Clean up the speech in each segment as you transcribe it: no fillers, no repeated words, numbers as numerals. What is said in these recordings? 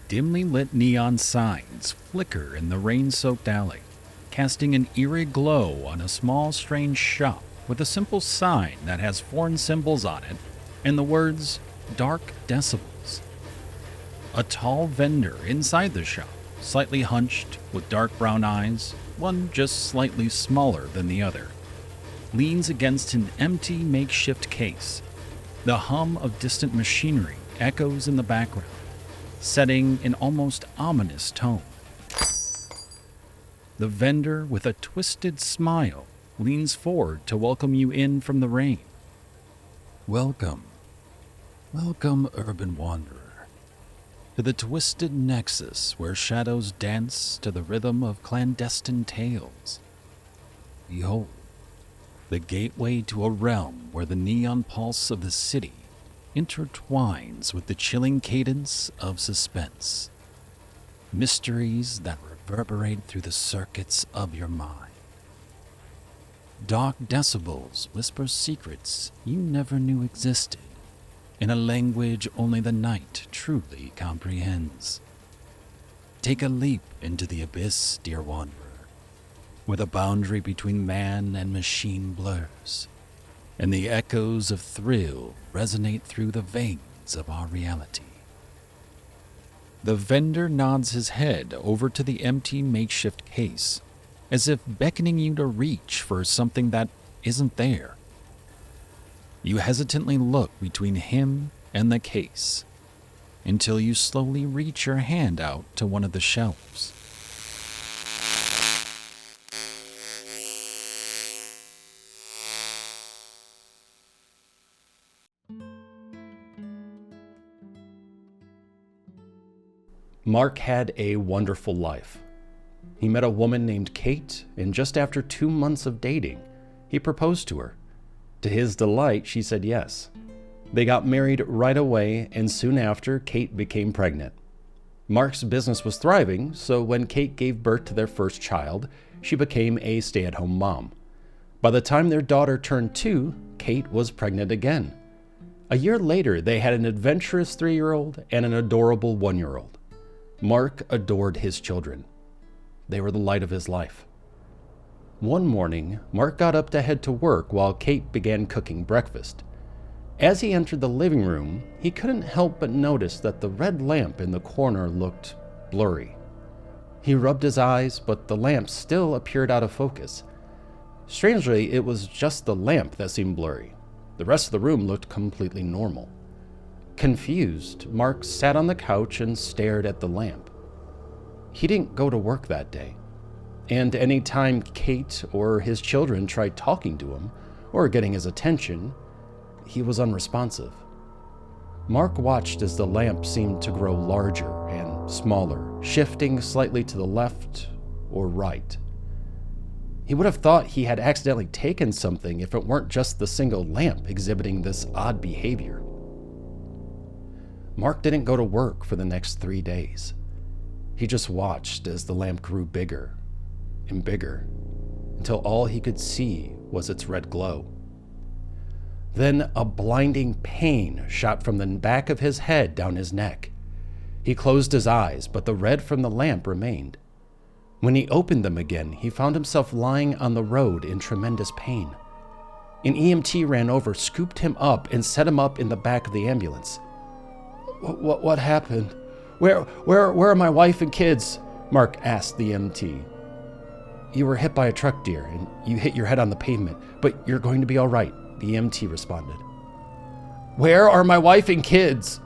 Dimly lit neon signs flicker in the rain-soaked alley, casting an eerie glow on a small, strange shop with a simple sign that has foreign symbols on it and the words Dark Decibels. A tall vendor inside the shop, slightly hunched, with dark brown eyes, one just slightly smaller than the other, leans against an empty makeshift case. The hum of distant machinery echoes in the background, setting an almost ominous tone. The vendor, with a twisted smile, leans forward to welcome you in from the rain. Welcome, urban wanderer, to the twisted nexus where shadows dance to the rhythm of clandestine tales. Behold, the gateway to a realm where the neon pulse of the city intertwines with the chilling cadence of suspense. Mysteries that reverberate through the circuits of your mind. Dark Decibels whisper secrets you never knew existed, in a language only the night truly comprehends. Take a leap into the abyss, dear wanderer, where the boundary between man and machine blurs, and the echoes of thrill resonate through the veins of our reality. The vendor nods his head over to the empty makeshift case, as if beckoning you to reach for something that isn't there. You hesitantly look between him and the case, until you slowly reach your hand out to one of the shelves. Mark had a wonderful life. He met a woman named Kate, and just after 2 months of dating, he proposed to her. To his delight, she said yes. They got married right away, and soon after, Kate became pregnant. Mark's business was thriving, so when Kate gave birth to their first child, she became a stay-at-home mom. By the time their daughter turned 2, Kate was pregnant again. A year later, they had an adventurous 3-year-old and an adorable 1-year-old. Mark adored his children. They were the light of his life. One morning, Mark got up to head to work while Kate began cooking breakfast. As he entered the living room, he couldn't help but notice that the red lamp in the corner looked blurry. He rubbed his eyes, but the lamp still appeared out of focus. Strangely, it was just the lamp that seemed blurry. The rest of the room looked completely normal. Confused, Mark sat on the couch and stared at the lamp. He didn't go to work that day, and any time Kate or his children tried talking to him or getting his attention, he was unresponsive. Mark watched as the lamp seemed to grow larger and smaller, shifting slightly to the left or right. He would have thought he had accidentally taken something if it weren't just the single lamp exhibiting this odd behavior. Mark didn't go to work for the next 3 days. He just watched as the lamp grew bigger and bigger until all he could see was its red glow. Then a blinding pain shot from the back of his head down his neck. He closed his eyes, but the red from the lamp remained. When he opened them again, he found himself lying on the road in tremendous pain. An EMT ran over, scooped him up, and set him up in the back of the ambulance. What happened? Where are my wife and kids? Mark asked the EMT. You were hit by a truck, dear, and you hit your head on the pavement, but you're going to be all right, the EMT responded. Where are my wife and kids?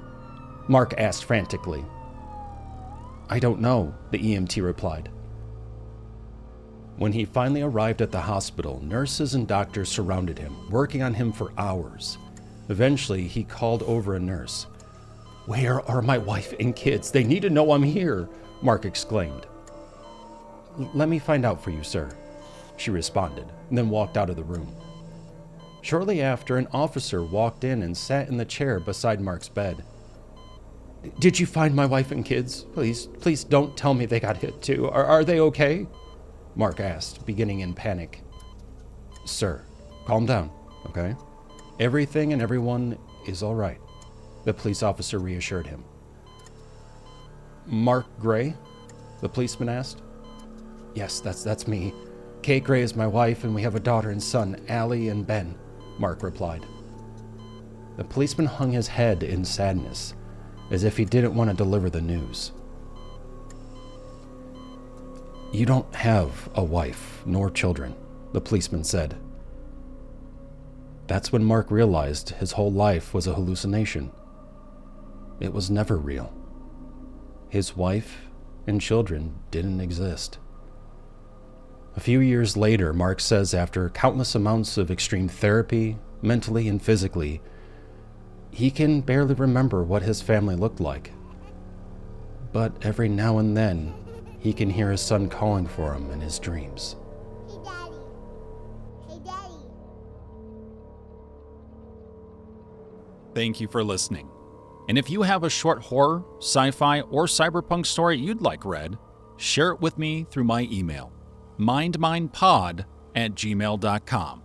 Mark asked frantically. I don't know, the EMT replied. When he finally arrived at the hospital, nurses and doctors surrounded him, working on him for hours. Eventually, he called over a nurse. Where are my wife and kids? They need to know I'm here, Mark exclaimed. Let me find out for you, sir, she responded, and then walked out of the room. Shortly after, an officer walked in and sat in the chair beside Mark's bed. Did you find my wife and kids? Please don't tell me they got hit too. Are they okay? Mark asked, beginning in panic. Sir, calm down, okay? Everything and everyone is all right, the police officer reassured him. Mark Gray? The policeman asked. Yes, that's me. Kate Gray is my wife, and we have a daughter and son, Allie and Ben, Mark replied. The policeman hung his head in sadness, as if he didn't want to deliver the news. You don't have a wife nor children, the policeman said. That's when Mark realized his whole life was a hallucination. It was never real. His wife and children didn't exist. A few years later, Mark says after countless amounts of extreme therapy, mentally and physically, he can barely remember what his family looked like. But every now and then, he can hear his son calling for him in his dreams. Hey, Daddy. Hey, Daddy. Thank you for listening. And if you have a short horror, sci-fi, or cyberpunk story you'd like read, share it with me through my email, mindminepod@gmail.com.